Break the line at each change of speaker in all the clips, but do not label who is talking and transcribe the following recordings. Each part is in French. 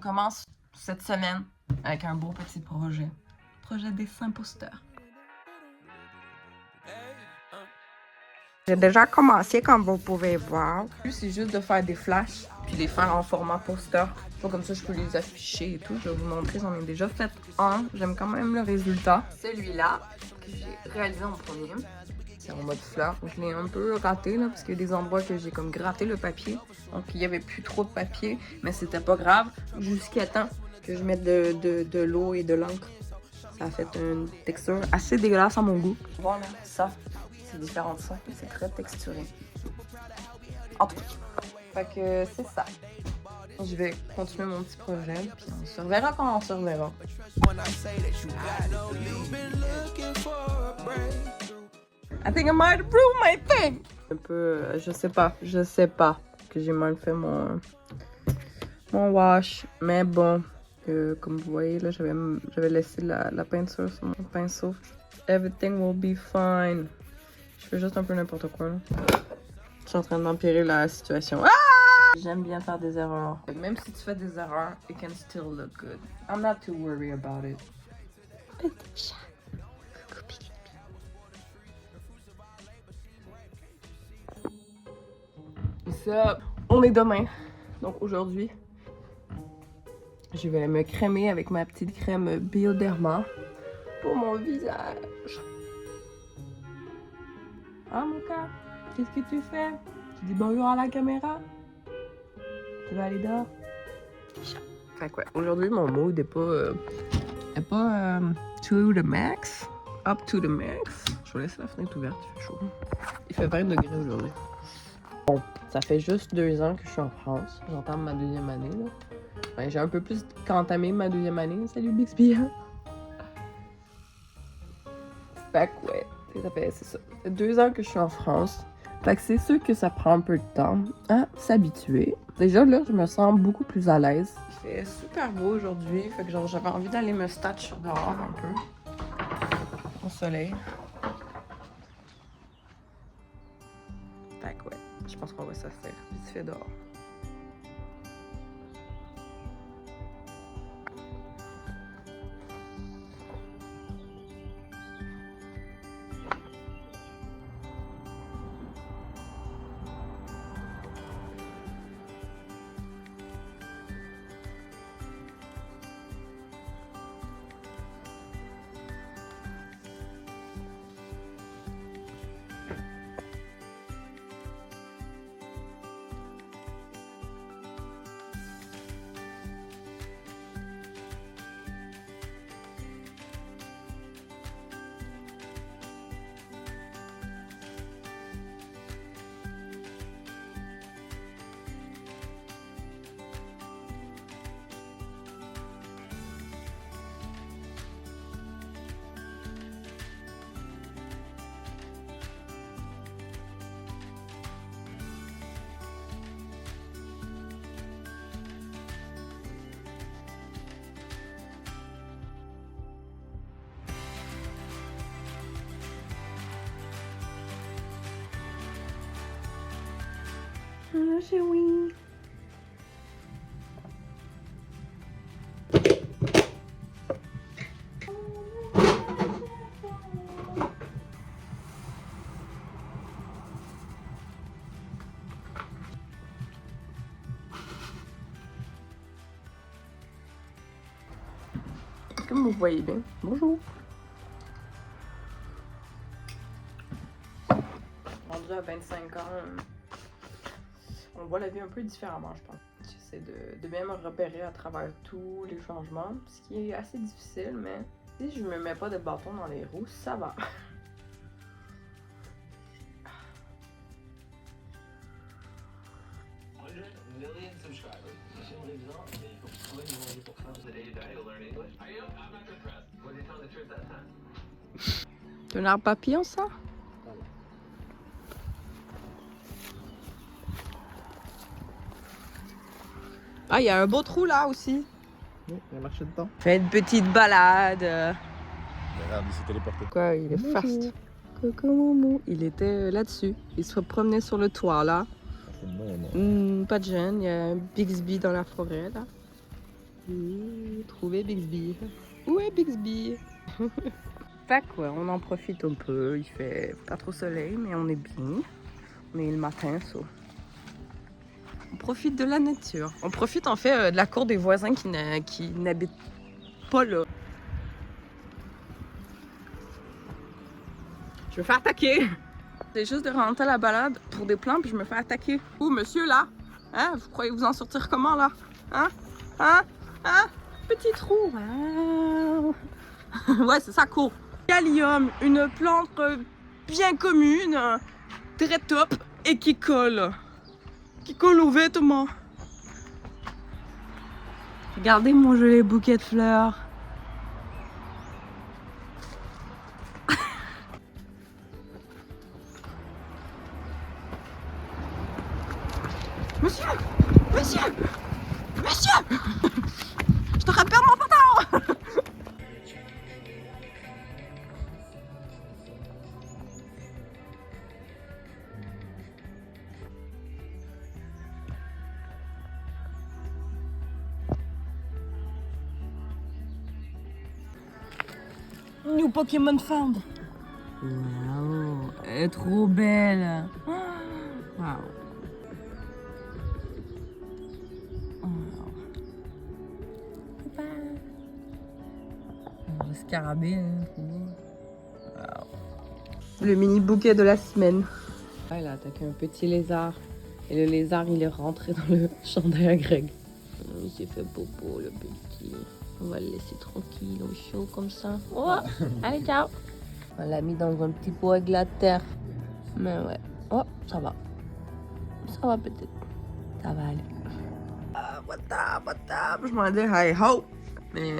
commence cette semaine avec un beau petit projet. Projet dessin poster. J'ai déjà commencé, comme vous pouvez voir. C'est juste de faire des flashs, puis les faire en format poster. Comme ça, je peux les afficher et tout. Je vais vous montrer, j'en ai déjà fait un. J'aime quand même le résultat. Celui-là, que j'ai réalisé en premier, c'est en mode fleur. Je l'ai un peu raté, là, parce qu'il y a des endroits que j'ai comme gratté le papier. Donc, il n'y avait plus trop de papier, mais c'était pas grave. Jusqu'à temps que je mette de l'eau et de l'encre. Ça a fait une texture assez dégueulasse à mon goût. Voilà, ça. C'est différent de ça. C'est très texturé. En tout cas. Fait que c'est ça. Je vais continuer mon petit projet, puis on se reverra quand on se reverra. I think I might approve my thing. Un peu, je sais pas que j'ai mal fait mon wash, mais bon, comme vous voyez là, j'avais laissé la peinture sur mon pinceau. Everything will be fine. Je fais juste un peu n'importe quoi là. Je suis en train d'empirer la situation. Ah! J'aime bien faire des erreurs. Même si tu fais des erreurs, it can still look good. I'm not too worried about it. Petit chat. Coucou Billy. Ça, on est demain. Donc aujourd'hui, je vais me crémer avec ma petite crème Bioderma pour mon visage. Ah mon cœur, qu'est-ce que tu fais? Tu dis bonjour à la caméra? Tu vas aller dehors? Fait quoi, aujourd'hui mon mood est pas to the max, up to the max. Je vais laisser la fenêtre ouverte, il fait chaud. Il fait 20 degrés aujourd'hui. Bon, ça fait juste 2 ans que je suis en France. J'entame ma 2e année là. Enfin, j'ai un peu plus qu'entamé ma 2e année. Salut Bixby. Fait que ouais, c'est ça. Ça fait 2 ans que je suis en France. Fait que c'est sûr que ça prend un peu de temps à s'habituer. Déjà là, je me sens beaucoup plus à l'aise. Il fait super beau aujourd'hui. Fait que genre j'avais envie d'aller me statcher sur dehors un peu. Au soleil. Fait que ouais, je pense qu'on va s'asseoir vite fait dehors. Ah, chérie. Comme vous voyez bien, bonjour. Rendu à 25 ans, on voit la vie un peu différemment, je pense. J'essaie de bien me repérer à travers tous les changements, ce qui est assez difficile, mais si je me mets pas de bâton dans les roues, ça va. C'est un arbre papillon, ça? Ah, il y a un beau trou là aussi.
Oui, il a marché dedans.
Fait une petite balade.
Regarde, il s'est téléporté.
Quoi, il est fast. Coucou Momo. Il était là-dessus. Il se promenait sur le toit là. Pas de gêne, il y a un Bixby dans la forêt là. Trouver Bixby. Où est Bixby? Fait quoi, on en profite un peu. Il fait pas trop soleil, mais on est bien. On est le matin, ça. On profite de la nature. On profite en fait de la cour des voisins qui n'habitent pas là. Je me fais attaquer. C'est juste de rentrer à la balade pour des plans, puis je me fais attaquer. Ouh, monsieur, là? Hein? Vous croyez vous en sortir comment, là? Hein? Hein? Hein? Petit trou. Wow. Ouais, c'est ça, court. Callium, une plante bien commune, très top, et qui colle. Qui colle aux vêtements. Regardez mon joli bouquet de fleurs. Monsieur! Monsieur! Monsieur! Je te rappelle mon pantalon! New Pokémon found! Wow! Elle est trop belle! Wow! Le scarabée, hein, wow. Le mini bouquet de la semaine. Ah, il a attaqué un petit lézard. Et le lézard, il est rentré dans le chandail à Greg. Il s'est fait popo, le petit. On va le laisser tranquille, au chaud, comme ça. Oh, allez, ciao! On l'a mis dans un petit pot avec la terre. Mais ouais. Oh, ça va. Ça va peut-être. Ça va aller. What up? Je m'en dis hey ho! Mais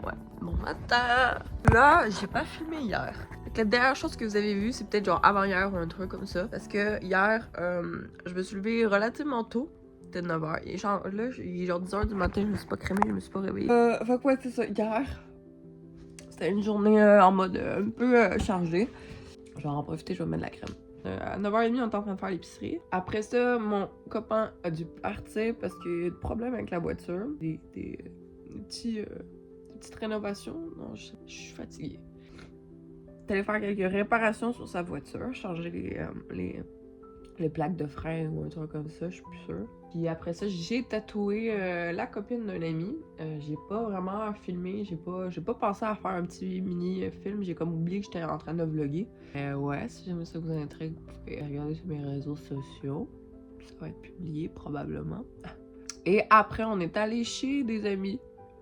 ouais, bon matin! Là, j'ai pas filmé hier. La dernière chose que vous avez vue, c'est peut-être genre avant-hier ou un truc comme ça. Parce que hier, je me suis levée relativement tôt. C'était 9h. Et genre, là, il est genre 10h du matin, je me suis pas crémée, je me suis pas réveillée. Fait que ouais, c'est ça. Hier, c'était une journée en mode un peu chargée. Je vais en profiter, je vais mettre de la crème. À 9h30, on est en train de faire l'épicerie. Après ça, mon copain a dû partir parce qu'il y a eu des problèmes avec la voiture. Des petites rénovations. Non, je suis fatiguée. T'allais faire quelques réparations sur sa voiture, changer les plaques de frein ou un truc comme ça, je suis plus sûre. Puis après ça, j'ai tatoué la copine d'un ami. J'ai pas vraiment filmé, j'ai pas pensé à faire un petit mini film. J'ai comme oublié que j'étais en train de vlogger. Ouais, si jamais ça vous intrigue, vous pouvez regarder sur mes réseaux sociaux. Ça va être publié probablement. Et après, on est allé chez des amis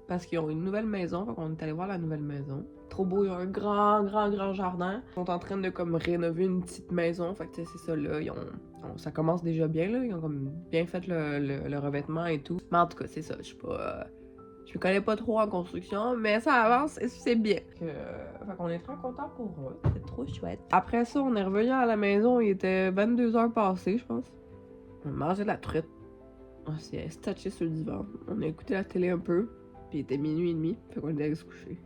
parce qu'ils ont une nouvelle maison. Fait qu'on est allé voir la nouvelle maison. Trop beau, il y a un grand jardin. Ils sont en train de comme rénover une petite maison. Fait que c'est ça là, ça commence déjà bien là. Ils ont comme bien fait le revêtement et tout. Mais en tout cas, c'est ça. Je me connais pas trop en construction, mais ça avance et c'est bien. Fait qu'on est très contents pour eux. C'est trop chouette. Après ça, on est revenu à la maison. Il était 22h passées, je pense. On a mangé de la truite. On s'est statché sur le divan. On a écouté la télé un peu. Puis il était minuit et demi. Fait qu'on est allé se coucher.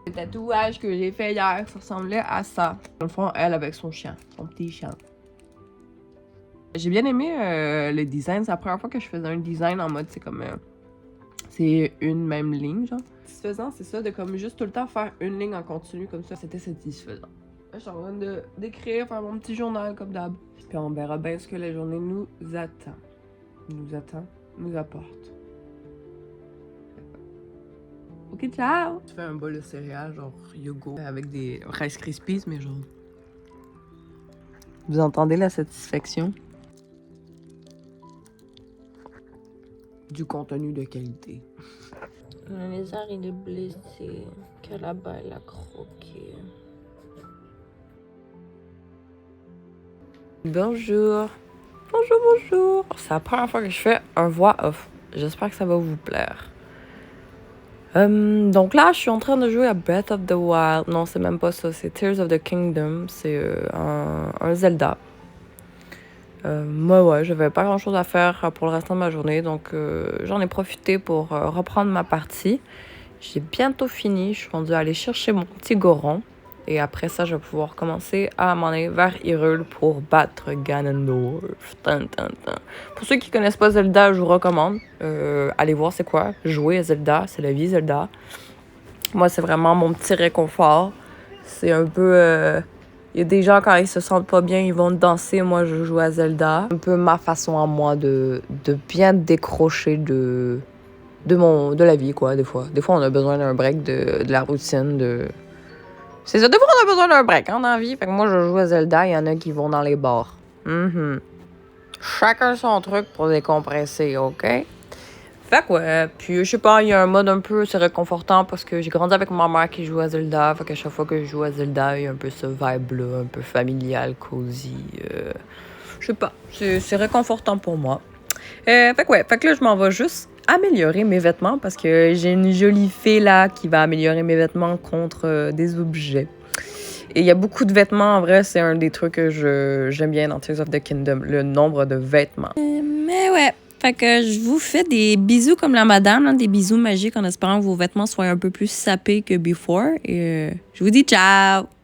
Le tatouage que j'ai fait hier, ça ressemblait à ça. Dans le fond, elle avec son chien. Son petit chien. J'ai bien aimé le design. C'est la première fois que je faisais un design en mode, c'est comme... c'est une même ligne, genre. Satisfaisant, c'est ça, de comme juste tout le temps faire une ligne en continu comme ça. C'était satisfaisant. Je suis en train d'écrire, faire mon petit journal comme d'hab. Puis on verra bien ce que la journée nous attend. Nous apporte. Ok, ciao! Tu fais un bol de céréales, genre yogourt, avec des Rice Krispies, mais genre... Vous entendez la satisfaction? Du contenu de qualité. Le lézard, il est blessé. Là-bas, il a croqué. Bonjour. Bonjour. C'est la première fois que je fais un voix off. J'espère que ça va vous plaire. Donc là, je suis en train de jouer à Breath of the Wild. Non, c'est même pas ça. C'est Tears of the Kingdom. C'est un Zelda. Moi, ouais, j'avais pas grand chose à faire pour le restant de ma journée, donc j'en ai profité pour reprendre ma partie. J'ai bientôt fini, je suis rendue à aller chercher mon petit Goron. Et après ça, je vais pouvoir commencer à m'en aller vers Hyrule pour battre Ganondorf. Pour ceux qui connaissent pas Zelda, je vous recommande. Allez voir c'est quoi. Jouer à Zelda, c'est la vie Zelda. Moi, c'est vraiment mon petit réconfort. C'est un peu... Il y a des gens, quand ils se sentent pas bien, ils vont danser. Moi, je joue à Zelda. Un peu ma façon à moi de bien décrocher de la vie, quoi, des fois. Des fois, on a besoin d'un break de la routine, C'est ça, des fois, on a besoin d'un break, hein, dans la vie. Fait que moi, je joue à Zelda, il y en a qui vont dans les bars. Chacun son truc pour décompresser, OK? Fait que ouais, puis je sais pas, il y a un mode un peu, c'est réconfortant parce que j'ai grandi avec ma mère qui joue à Zelda. Fait qu'à chaque fois que je joue à Zelda, il y a un peu ce vibe-là, un peu familial, cosy. Je sais pas, c'est réconfortant pour moi. Fait que ouais, fait que là, je m'en vais juste améliorer mes vêtements parce que j'ai une jolie fée là qui va améliorer mes vêtements contre des objets. Et il y a beaucoup de vêtements, en vrai, c'est un des trucs que j'aime bien dans Tears of the Kingdom, le nombre de vêtements. Mais ouais, fait que je vous fais des bisous comme la madame, là, des bisous magiques en espérant que vos vêtements soient un peu plus sapés que before. Et je vous dis ciao!